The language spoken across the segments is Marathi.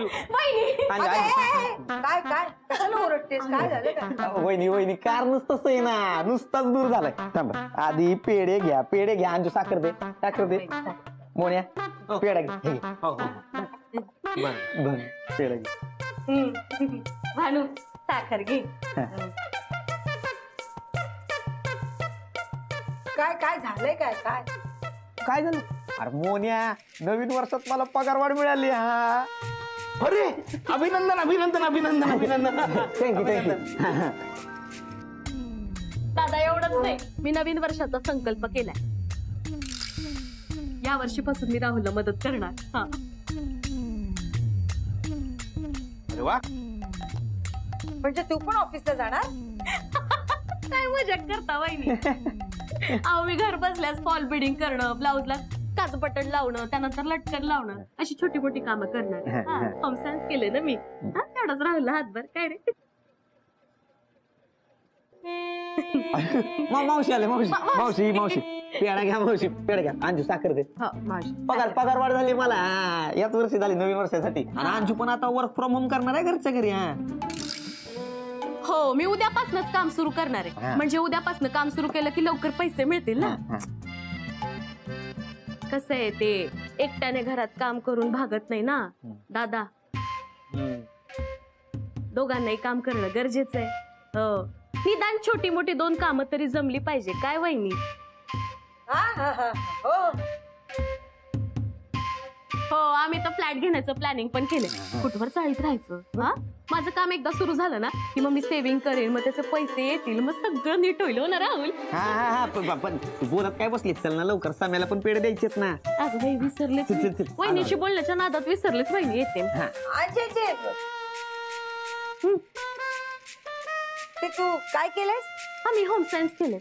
काय काय कशाला ओरडतेस? काय झालं काय? वहिनी कारणच तसं आहे ना, नुसताच दूर झालाय. थांब आधी पेढे घ्या अंजू साखर दे मोन्या पेढा घे. पेढा घे. भानू साखर घे. काय काय झालंय? काय काय काय झालं? अरे मोन्या, नवीन वर्षात मला पगारवाढ मिळाली. हा अरे अभिनंदन अभिनंदन अभिनंदन अभिनंदन. थँक्यू. दादा एवढंच नाही, मी नवीन वर्षाचा संकल्प केलाय. या वर्षीपासून मी राहुलला मदत करणार. हा अरे वा, म्हणजे तू पण ऑफिसला जाणार? काय मजाक करता वहिनी. अहो मी घर बसल्यास फॉल बिडिंग करणं, ब्लाऊजला काच बटन लावणं, त्यानंतर लटकन लावणं, अशी छोटी मोठी कामं करणार. होम सायन्स केले ना मी. तेवढंच राहुलला हातभर. काय रे मावशी आले. मावशी पेढा घ्या. मावशी पेढा घ्या. अंजू साखर दे. पगारवाढ झाली मला याच वर्षी झाली, नवीन वर्षासाठी. आणि अंजू पण आता वर्क फ्रॉम होम करणार आहे घरच्या घरी. हो, मी उद्यापासूनच काम सुरू करणार आहे. म्हणजे उद्यापासून काम सुरू केलं की लवकर पैसे मिळतील ना. कसं आहे ते, एकट्याने घरात काम करून भागत नाही ना दादा. दोघांनाही काम करणं गरजेचं आहे. हो, निदान छोटी मोठी 2 कामं तरी जमली पाहिजे. काय वहिनी? हो, आम्ही तर फ्लॅट घेण्याचं प्लॅनिंग पण केलंय. कुठवर चाळीत राहायचं. हा, माझं काम एकदा सुरू झालं ना की मग मी सेव्हिंग करेन, मग त्याचे पैसे येतील, मग सगळं नीट होईल. हो ना राहुल? पण तू बोलत काय बसलीस? चल ना लवकर, साम्याला पण पेढे द्यायचेत ना. अगं बाई, विसरलेच. वहिनीशी बोलण्याच्या नादात विसरलेच. वहिनी येते. ते तू काय केलंयस? आम्ही होम सायन्स केले.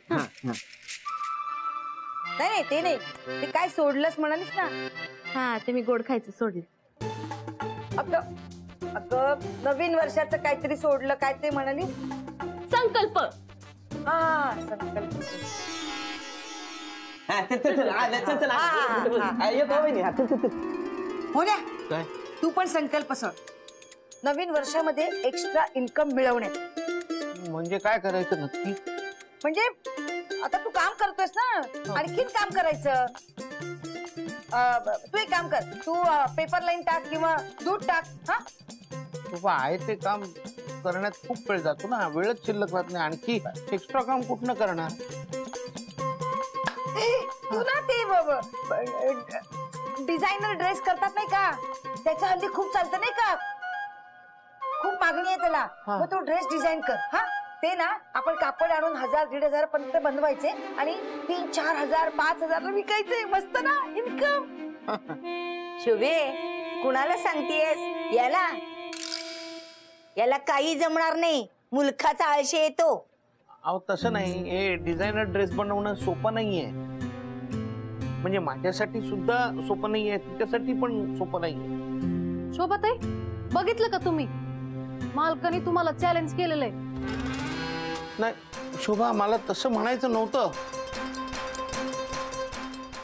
नाही ते नाही, ते काय सोडलंस म्हणालीस ना? हा, ते मी गोड खायचं सोडले. अगं नवीन वर्षाचं काहीतरी सोडलं, काय ते म्हणाली? संकल्प. संकल्प. हो ना, तू पण संकल्प सोड. नवीन वर्षामध्ये एक्स्ट्रा इन्कम मिळवण्यात. म्हणजे काय करायचं नक्की? म्हणजे आता तू काम करतोयस ना, आणखीन काम करायचं. तू एक काम कर, तू पेपर लाईन टाक किंवा दूध टाक. आहे ते काम करण्यात खूप वेळ जातो ना, वेळच शिल्लक राहत नाही. आणखी एक्स्ट्रा काम कुठनं करणार? तू ना ते डिझायनर ड्रेस करतात नाही का, त्याचं हल्ली खूप चालतं नाही का, खूप मागणी आहे त्याला. मग तो ड्रेस डिझाईन कर. हा, ते ना आपण कापड आणून 1000-1500 पर्यंत बनवायचे आणि 3-4 5,000 विकायचे. मस्त ना इन्कम. शुभे, कुणाला सांगतेस? याला काही जमणार नाही, मुलखाचा आळशी येतो. अहो तसं नाही, हे डिझायनर ड्रेस बनवणं सोपं नाहीये. म्हणजे माझ्यासाठी सुद्धा सोपं नाहीये, तिच्यासाठी पण सोपं नाहीये. शोभाताई, बघितलं का तुम्ही, मालकाने तुम्हाला चॅलेंज केलेलं आहे. नाही शोभा, मला तसं म्हणायचं नव्हतं.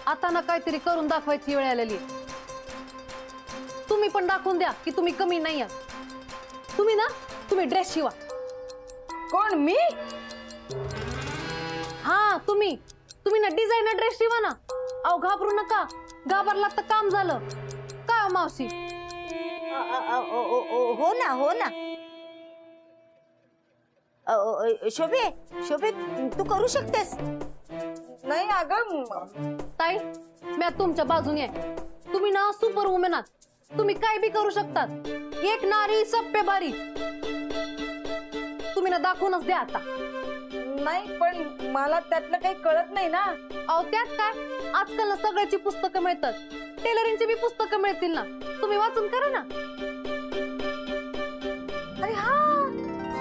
आता ना काहीतरी करून दाखवायची वेळ आलेली. तुम्ही पण दाखवून द्या की तुम्ही कमी नाही आहात. तुम्ही ड्रेस शिवा. कोण? मी? हा, तुम्ही ना डिझायनर ड्रेस शिवा ना. अहो घाबरू नका, घाबरला तर काम झालं. काय मावशी? हो ना. शोभे, तू करू शकतेस. नाही अगं ताई, मी तुमच्या बाजूने आहे. तुम्ही ना सुपर वुमेन आहात. तुम्ही काय बी करू शकतात. एक नारी सब पे भारी. तुम्ही ना दाखवूनच द्या आता. नाही पण मला त्यातलं काही कळत नाही ना. अहो त्यात काय, आजकाल ना सगळ्याची पुस्तकं मिळतात. टेलरिंगची बी पुस्तकं मिळतील ना, तुम्ही वाचून करा ना. अरे हा,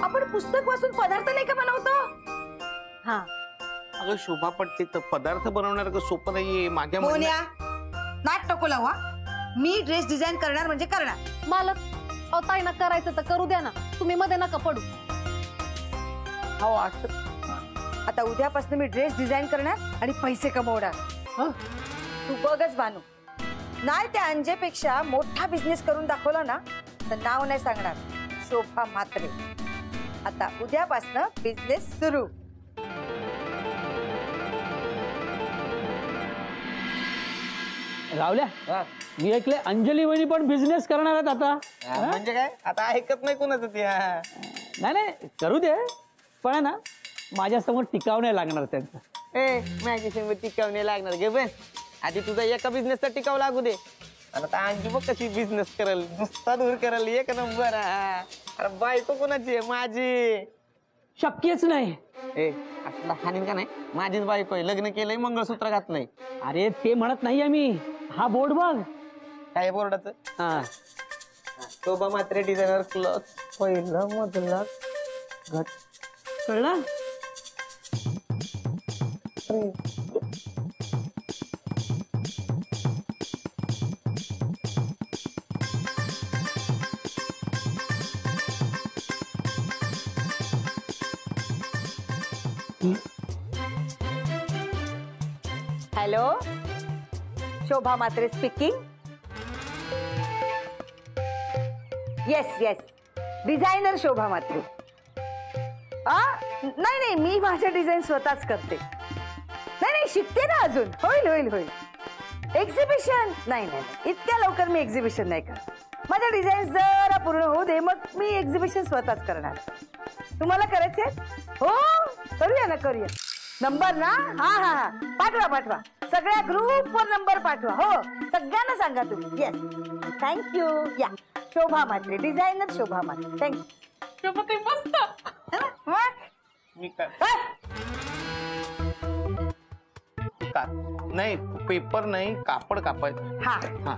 आपण पुस्तक वाचून पदार्थ नाही का बनवतो? हा अगं शोभा, पण ते पदार्थ बनवणार सोपं नाहीये. माझ्या नाट नको लावा. मी ड्रेस डिझाईन करणार म्हणजे करणार. मालक, अहो ताईना करायचं तर करू द्या ना, तुम्ही मध्ये नका पडू. आता उद्यापासून मी ड्रेस डिझाईन करणार आणि पैसे कमवणार. तू बघच बानू, नाही त्या अंजेपेक्षा मोठा बिझनेस करून दाखवला ना तर नाव नाही सांगणार, शोभा म्हात्रे. आता उद्यापासनं बिझनेस सुरू. रावल्या मी ऐकले अंजली वहिनी पण बिझनेस करणार आहेत आता. म्हणजे काय आता ऐकत नाही कोणाचं ते. नाही नाही करू दे, पण आहे ना माझ्या समोर टिकाव नाही लागणार त्यांचं. ए माझी समोर टिकाव नाही लागणार गे बस. आधी तुझा एका बिझनेसचा टिकाव लागू दे. आणि आता अंजू बघ कशी बिझनेस करल, नुसता दूर करल, एक नंबर. अरे बायको कोणाची आहे? माझी. शक्यच नाही. ए असला हानीन का नाही, माझीच बायको आहे, लग्न केलंय, मंगळसूत्र घातलंय. अरे ते म्हणत नाही आम्ही, हा बोर्ड बघ. काय बोर्डाचं? हा शोभा म्हात्रे डिझायनर क्लॉथ, पहिला मधला घट. कळलं. Hello, Shobha Mhatre speaking. Yes yes, designer Shobha Mhatre. नाही नाही, मी माझ्या डिझाईन स्वतःच करते. नाही नाही, शिकते ना अजून. होईल होईल होईल. एक्झिबिशन नाही नाही, इतक्या लवकर मी एक्झिबिशन नाही करत. माझ्या डिझाईन जरा पूर्ण होऊ दे, मग मी एक्झिबिशन स्वतःच करणार. तुम्हाला करायचे? हो करूया ना, करूया. नंबर ना? हा हा हा, पाठवा पाठवा. सगळ्या ग्रुपवर नंबर पाठवा. हो सगळ्यांना सांगा तुम्ही. Yes thank you. या शोभा म्हात्रे, डिझायनर शोभा म्हात्रे. थँक्यू. मस्त. मी काय नाही, पेपर नाही, कापड कापायचं. हा हा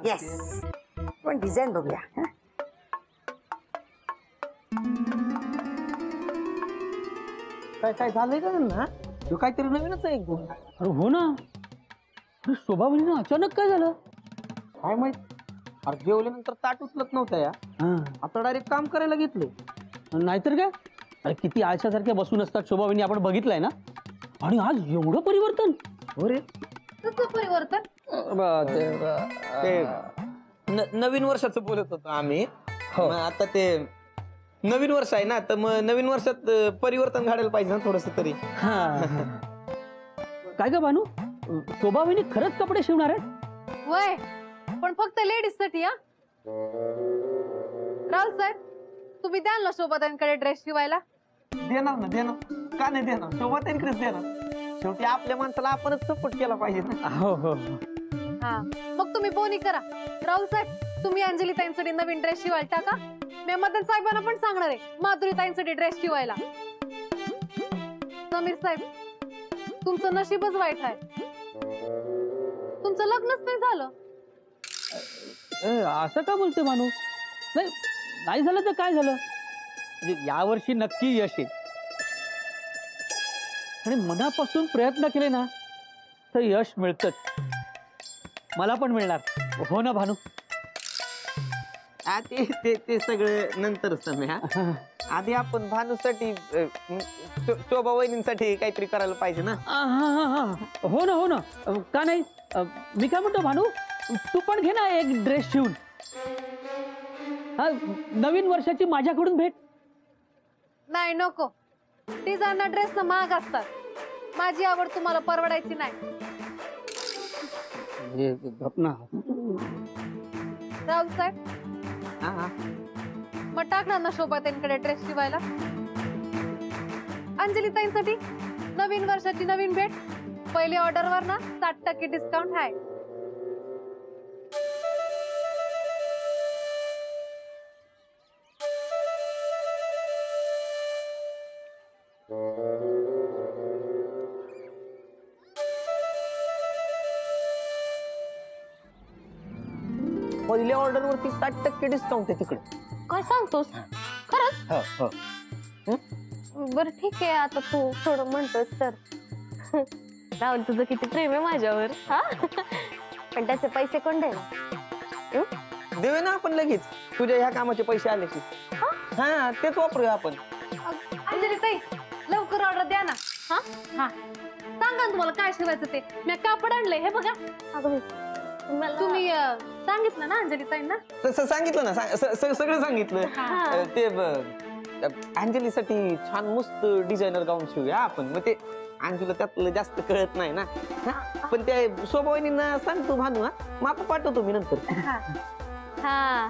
येस, पण डिझाईन बघूया. हं? काय काय झालंय का ना? तू काहीतरी नवीनच आहे एकदम. अरे हो ना. अरे शोभा वहिनी अचानक काय झालं काय माहित. अरे जेवल्यानंतर ताट उचलत नव्हतं या, आता डायरेक्ट काम करायला घेतलं. नाहीतर काय. अरे किती आळशासारख्या बसून असतात शोभा वहिनी, आपण बघितलंय ना. आणि आज एवढं परिवर्तन. हो रे. कसं परिवर्तन? ते नवीन वर्षाचं बोलत होतो आम्ही. मग आता ते नवीन वर्ष आहे ना, तर मग नवीन वर्षात परिवर्तन घडायला पाहिजे ना थोडस तरी. काय ग भानू, शोभा वहिनी खरंच कपडे शिवणार आहेत? वय पण फक्त लेडीज साठी. हा राहुल साहेब, तुम्ही द्याल ना शोभाताईंकडे ड्रेस शिवायला? देणार ना, देणार का नाही देणार. सोबत इन्क्रीज देणार. शेवटी आपल्या माणसाला आपणच सपोर्ट केला पाहिजे ना. हो हो. हा मग तुम्ही बोनी करा. राहुल साहेब, तुम्ही अंजली ताईंसाठी नवीन ड्रेस शिवायला टाका. मी मदन साहेबांना पण सांगणार आहे माधुरी ताईंसाठी ड्रेस शिवायला. समीर साहेब, तुमचं नशीबच वाईट आहे, तुमचं लग्नच नाही झालं. असं का बोलते भानू? नाही नाही झालं तर काय झालं, म्हणजे यावर्षी नक्की यश येईल. आणि मनापासून प्रयत्न केले ना तर यश मिळतच. मला पण मिळणार. हो ना भानू? ते ते ते सगळं नंतर समय. हा आधी आपण भानूसाठी शोभा वहिनींसाठी काहीतरी करायला पाहिजे ना. हो ना, हो ना. का नाही. मी काय म्हणतो भानू, तू पण घे ना एक ड्रेस शिवून. नवीन वर्षाची माझ्याकडून भेट. नाही नको, डिझायनर ड्रेस ना महाग असतात. माझी आवड तुम्हाला परवडायची नाही. राहुल साहेब, मग टाकणार ना शोभाताईंकडे ड्रेस शिवायला? अंजली ताईंसाठी नवीन वर्षाची नवीन भेट. पहिली ऑर्डरवर ना 60% डिस्काउंट आहे. पहिल्या ऑर्डर वरती 60% डिस्काउंट आहे तिकडे. काय सांगतोस? खरंच? बरं ठीक आहे, आता तू थोडं म्हणतोस तर. राहुल, तुझं किती प्रेम आहे माझ्यावर. हा पण त्याचे पैसे कोण देणार? देऊया ना आपण लगेच. तुझ्या ह्या कामाचे पैसे आले की. हा तेच वापरूया आपण. अंजली ताई, लवकर ऑर्डर द्या ना. हा हा सांगा ना तुम्हाला काय शिवायचं ते. मी कापड आणलंय, हे बघा. अगं तुम्ही सांगितलं ना अंजली ताईंना? तसं सांगितलं ना सगळं सांगितलं. ते अंजलीसाठी छान मस्त डिझायनर गाऊन शिवूया आपण. मग ते अंजलीला त्यातलं जास्त कळत नाही ना. पण त्या शोभावहिनींना सांगतो भानू. माप पाठवतो मी नंतर. हा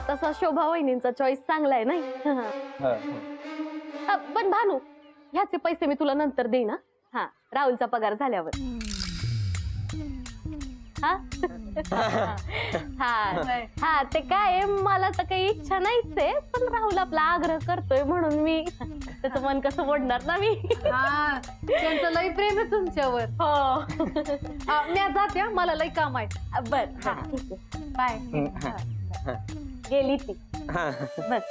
तसा शोभा वहिनींचा चॉईस चांगला आहे नाही. पण भानू ह्याचे पैसे मी तुला नंतर देईन. हा राहुलचा पगार झाल्यावर. हा हा ते काय मला तर काही इच्छा नाहीच आहे, पण राहुल आपला आग्रह करतोय म्हणून मी त्याचं मन कसं मोडणार ना मी. हा त्यांचं लई प्रेम आहे तुमच्यावर. हो मी जाते, मला लई काम आहे. बर बाय. गेली ती बस.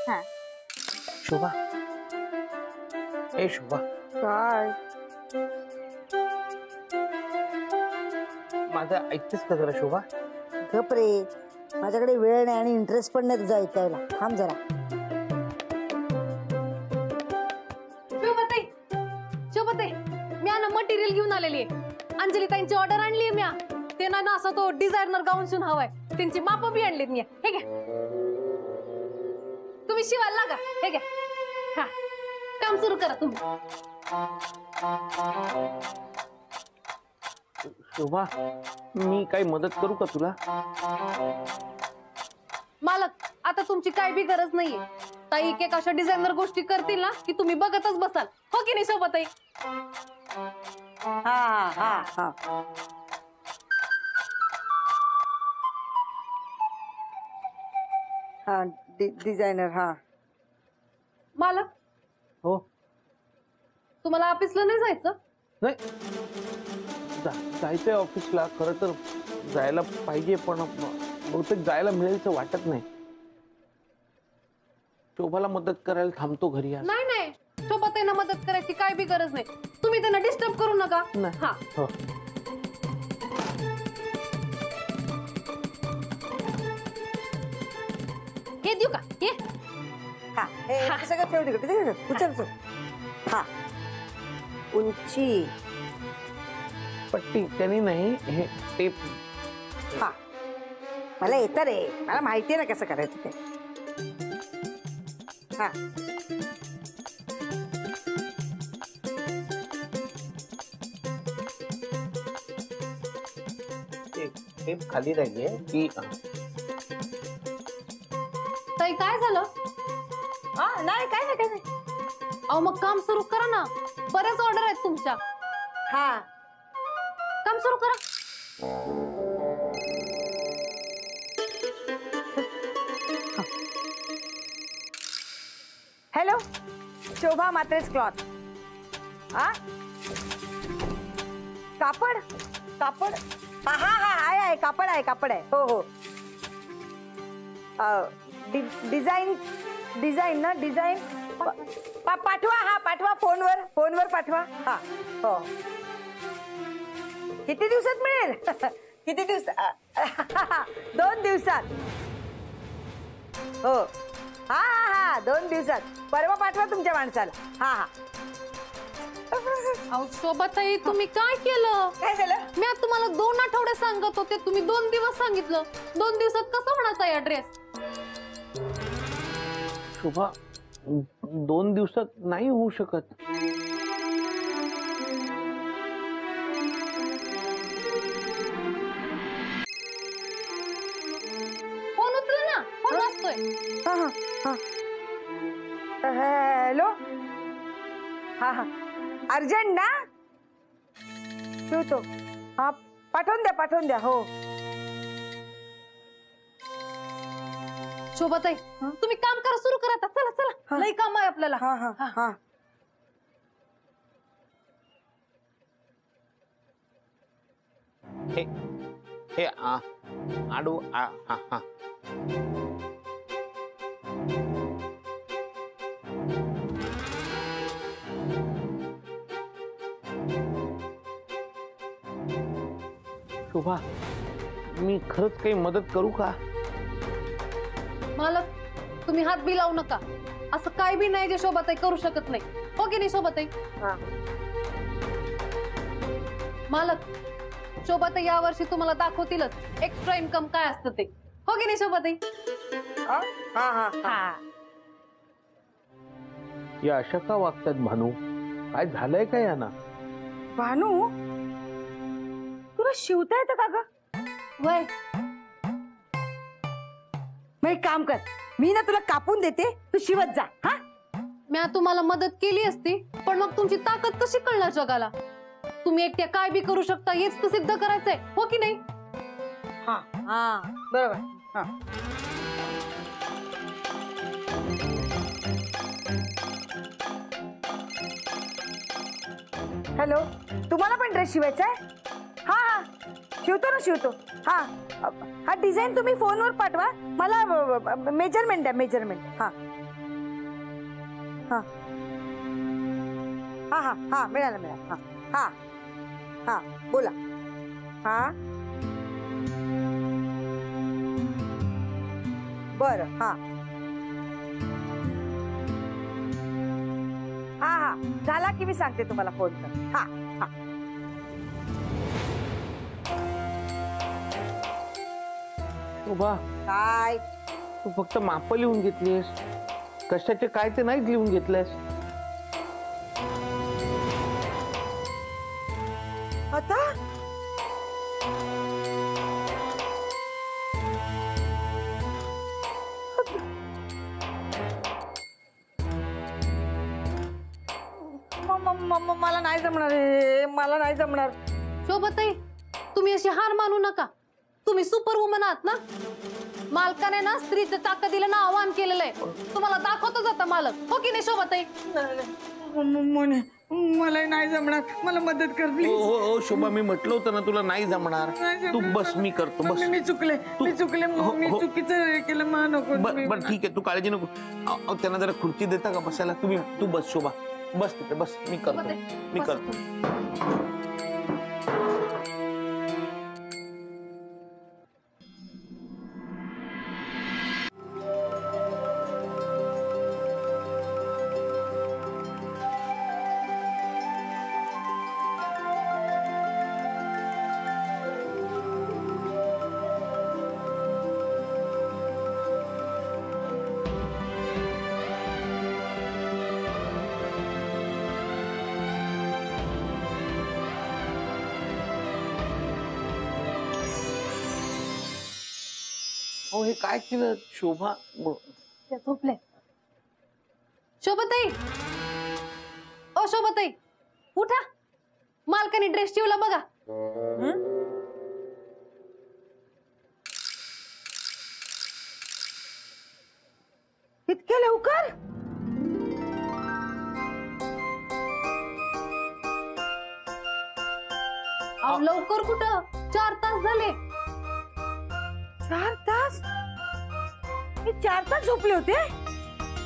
हा शोभा, ए शोभा, काय माझं ऐकतेस का जरा शोभा? गप रे, माझ्याकडे वेळ नाही आणि इंटरेस्ट पण नाही तुझा ऐकायला. थांब जरा. शोभते मी ना मटेरियल घेऊन आलेली आहे. अंजली ताईंची ऑर्डर आणली आहे मी. ते ना असा तो डिझायनर गाऊन शिवून हवाय. त्यांची माप बी आणलीत मी. हे घ्या, तुम्ही शिवायला लागा. हे घ्या, हा काम सुरू करा तुम्ही. शोभा, मी काही मदत करू का तुला? मालक आता तुमची काय बी गरज नाहीये. ताई एक अशा डिझायनर गोष्टी करतील ना की तुम्ही बघतच बसाल. हो की नाही शोभाताई? हा हा हा हा डिझायनर. हा मालक हो. तुम्हाला ऑफिसला नाही जायचं? नाही, जायचंय ऑफिसला. खरं तर जायला पाहिजे, पण बहुतेक जायला मिळेलच वाटत नाही. शोभाला मदत करायला थांबतो घरी आज. नाही नाही, शोभाताईंना मदत करायची काय बी गरज नाही. तुम्ही त्यांना डिस्टर्ब करू नका. नाही. हा हो. हे देऊ का? हे हा हे सगळं ठेव तिकडे. तिकडे उचल उचल. हा उंची पट्टी त्यांनी नाही, हे टेप. हा मला येतं रे, मला माहिती आहे ना कसं करायचं ते. हा टेप खाली राहिली की ताई काय झालं? हा नाही काय नाही काय नाही. अहो मग काम सुरू करा ना. बऱ्याच ऑर्डर आहेत तुमच्या. हा काम सुरू करा. हॅलो, शोभा मात्रेस क्लॉथ. हा कापड कापड हा हा हा आहे कापड आहे कापड आहे. हो हो डिझाईन ना डिझाईन पाठवा. हा पाठवा फोनवर पाठवा. हा हो. किती दिवसात मिळेल? किती दिवसात? 2 दिवसात. हो हा हा हा 2 दिवसात. परवा पाठवा तुमच्या माणसाला. हा हा. अहो शोभाताई तुम्ही काय केलं? काय झालं? मी आता तुम्हाला 2 आठवडे सांगत होते, तुम्ही 2 दिवस सांगितलं. 2 दिवसात कसं होणार ताई ड्रेस? शोभा, 2 दिवसात नाही होऊ शकत. फोन उचला ना, फोन वाजतोय. हा हा हा हॅलो. हा हा अर्जंट ना शिवतो. हा पाठवून द्या. हो शोभाताई तुम्ही काम करा, सुरू करा आता. चला चला, लई काम आहे आपल्याला. हा हा हा हे हे आडू हा हा. शोभा, मी खरंच काही मदत करू का? मालक तुम्ही हात बी लावू नका. असं काय बी नाही जे शोभाताई करू शकत नाही. हो की नाही शोभाताई? मालक शोभाताई या वर्षी तुम्हाला दाखवतीलच एक्स्ट्रा इन्कम काय असतं ते, हो की नाही शोभाताई? हा हा हा या अशा का वागतात भानू? काय झालंय का यांना? भानू तुला शिवता येतं का ग? वय मग एक काम कर, मी ना तुला कापून देते, तू शिवत जा. हा मी तुम्हाला मदत केली असती, पण मग तुमची ताकद कशी कळणार जगाला? तुम्ही एकट्या काय बी करू शकता हेच तर सिद्ध करायचंय, हो की नाही? हा हा बरोबर. हा हॅलो, तुम्हाला पण ड्रेस शिवायचा आहे? हा हा शिवतो. हा हा डिझाईन तुम्ही फोनवर पाठवा मला, मेजरमेंट द्या, मेजरमेंट. हा हा हा हा हा मिळालं. हा हा हा बोला. हा बरं. हा हा हा झाला की मी सांगते तुम्हाला फोन कर. हा हा शोभा, काय तू फक्त माप लिहून घेतलीस, कशाचे काय ते नाहीच लिहून घेतलंस. आता मला नाही जमणार, मला नाही जमणार. शोभाताई तुम्ही अशी हार मानू नका, तुम्ही सुपर वुमन आहात ना. मालकाने ना स्त्रीच्या ताकदीला ना आव्हान केलेलं आहे, तुम्हाला दाखवतोच आता मालक, हो की नाही शोभाताई? मला नाही जमणार, मला मदत कर हो प्लीज. हो हो शोभा, मी म्हटलं होतं ना तुला नाही जमणार. तू बस, मी करतो, बस. मी चुकले, मी हो. चुकीचं केलं. मा नको. बर ठीक आहे, तू काळजी नको. त्यांना जरा खुर्ची देता का बसायला? तू बस शोभा, बस तिथे बस, मी करतो. हो हे काय केलं शोभा? झोपले. शोभाताई, ओ शोभाताई उठा, मालकाने ड्रेस शिवला बघा. इतक्या लवकर? अहो लवकर कुठं, 4 तास झाले. 4 तास? मी 4 तास झोपले होते.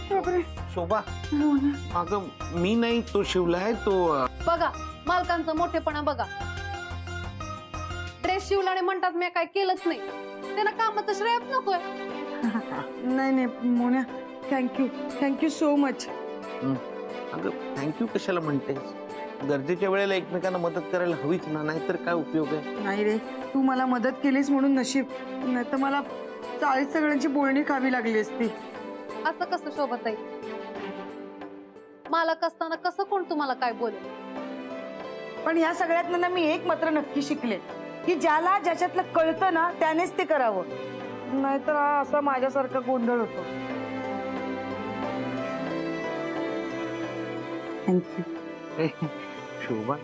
बापरे. शोभा, अगं मी नाही तो शिवलाय तो. बघा मालकांचा मोठेपणा बघा. ड्रेस शिवला आणि म्हणतात मी काय केलंच नाही, त्यांना कामाचं श्रेयच नकोय. नाही मोन्या, थँक्यू सो मच. अगं थँक्यू कशाला म्हणतेस? गरजेच्या वेळेला एकमेकांना मदत करायला हवीच ना, नाहीतर काय उपयोग आहे? नाही रे, तू मला मदत केलीस म्हणून नशीब, नाही तर मला 40 सगळ्यांची बोलणी खावी लागली असती. असं कसं शोभाताई? मालक असताना कसं कोण तुम्हाला काय बोलेल? पण या सगळ्यातनं मी एक मात्र नक्की शिकले की ज्याला ज्याच्यातलं कळतं ना त्यानेच ते करावं, नाहीतर हा असा माझ्यासारखा गोंधळ होतो. थँक्यू शोभा